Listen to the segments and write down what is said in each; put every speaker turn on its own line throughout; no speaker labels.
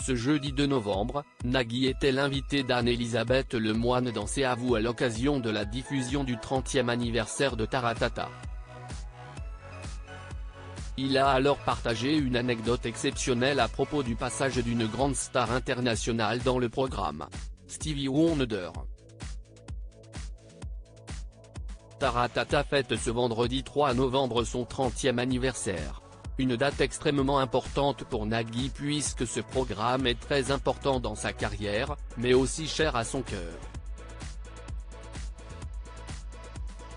Ce jeudi 2 novembre, Nagui était l'invité d'Anne-Elisabeth Lemoine dans C'est à vous à l'occasion de la diffusion du 30e anniversaire de Taratata. Il a alors partagé une anecdote exceptionnelle à propos du passage d'une grande star internationale dans le programme. Stevie Wonder. Taratata fête ce vendredi 3 novembre son 30e anniversaire. Une date extrêmement importante pour Nagui puisque ce programme est très important dans sa carrière, mais aussi cher à son cœur.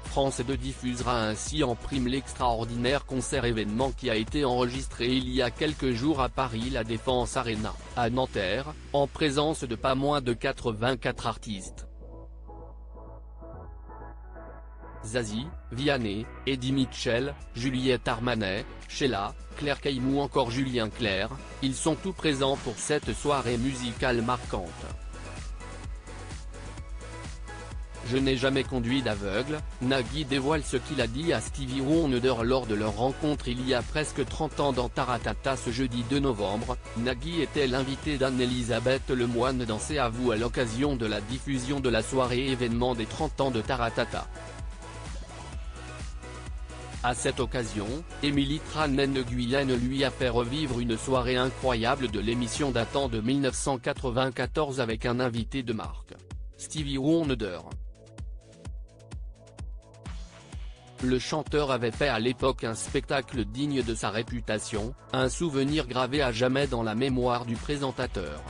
France 2 diffusera ainsi en prime l'extraordinaire concert-événement qui a été enregistré il y a quelques jours à Paris La Défense Arena, à Nanterre, en présence de pas moins de 84 artistes. Zazie, Vianney, Eddie Mitchell, Juliette Armanet, Sheila, Claire Caïm ou encore Julien Clerc, ils sont tous présents pour cette soirée musicale marquante. Je n'ai jamais conduit d'aveugle, Nagui dévoile ce qu'il a dit à Stevie Wonder lors de leur rencontre il y a presque 30 ans dans Taratata ce jeudi 2 novembre, Nagui était l'invité d'Anne-Elisabeth Lemoine dans C'est à vous à l'occasion de la diffusion de la soirée événement des 30 ans de Taratata. À cette occasion, Émilie Trannen-Guyenne lui a fait revivre une soirée incroyable de l'émission datant de 1994 avec un invité de marque. Stevie Wonder. Le chanteur avait fait à l'époque un spectacle digne de sa réputation, un souvenir gravé à jamais dans la mémoire du présentateur.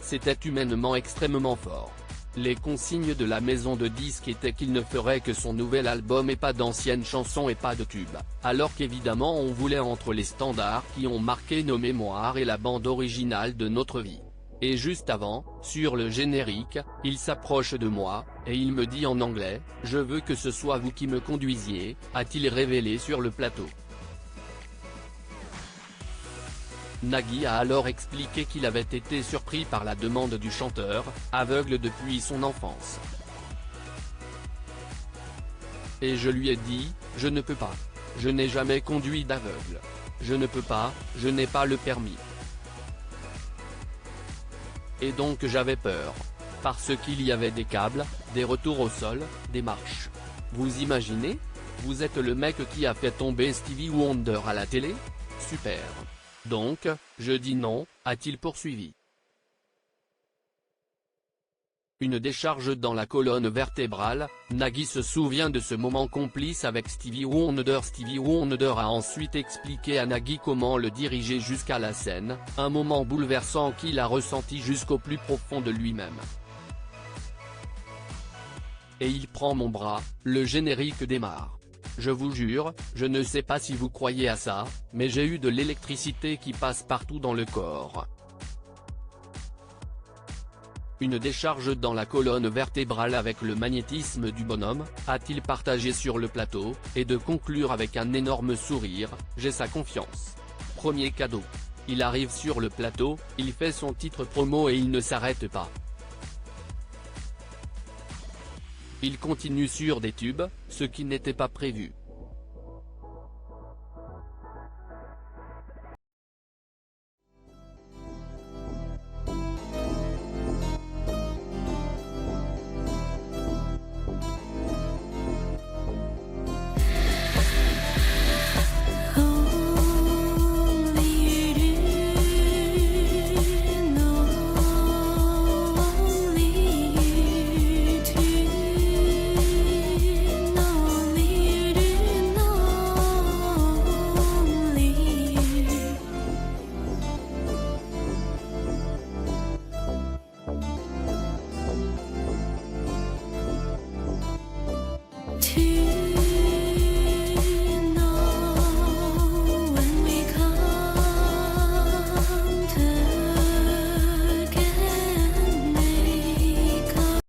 C'était humainement extrêmement fort. Les consignes de la maison de disques étaient qu'il ne ferait que son nouvel album et pas d'anciennes chansons et pas de tubes, alors qu'évidemment on voulait entre les standards qui ont marqué nos mémoires et la bande originale de notre vie. Et juste avant, sur le générique, il s'approche de moi, et il me dit en anglais « Je veux que ce soit vous qui me conduisiez », a-t-il révélé sur le plateau. Nagui a alors expliqué qu'il avait été surpris par la demande du chanteur, aveugle depuis son enfance. Et je lui ai dit, je ne peux pas. Je n'ai jamais conduit d'aveugle. Je ne peux pas, je n'ai pas le permis. Et donc j'avais peur. Parce qu'il y avait des câbles, des retours au sol, des marches. Vous imaginez? Vous êtes le mec qui a fait tomber Stevie Wonder à la télé? Super. Donc, je dis non, a-t-il poursuivi. Une décharge dans la colonne vertébrale, Nagui se souvient de ce moment complice avec Stevie Wonder. Stevie Wonder a ensuite expliqué à Nagui comment le diriger jusqu'à la scène, un moment bouleversant qu'il a ressenti jusqu'au plus profond de lui-même. Et il prend mon bras, le générique démarre. Je vous jure, je ne sais pas si vous croyez à ça, mais j'ai eu de l'électricité qui passe partout dans le corps. Une décharge dans la colonne vertébrale avec le magnétisme du bonhomme, a-t-il partagé sur le plateau, et de conclure avec un énorme sourire, j'ai sa confiance. Premier cadeau. Il arrive sur le plateau, il fait son titre promo et il ne s'arrête pas. Il continue sur des tubes, ce qui n'était pas prévu.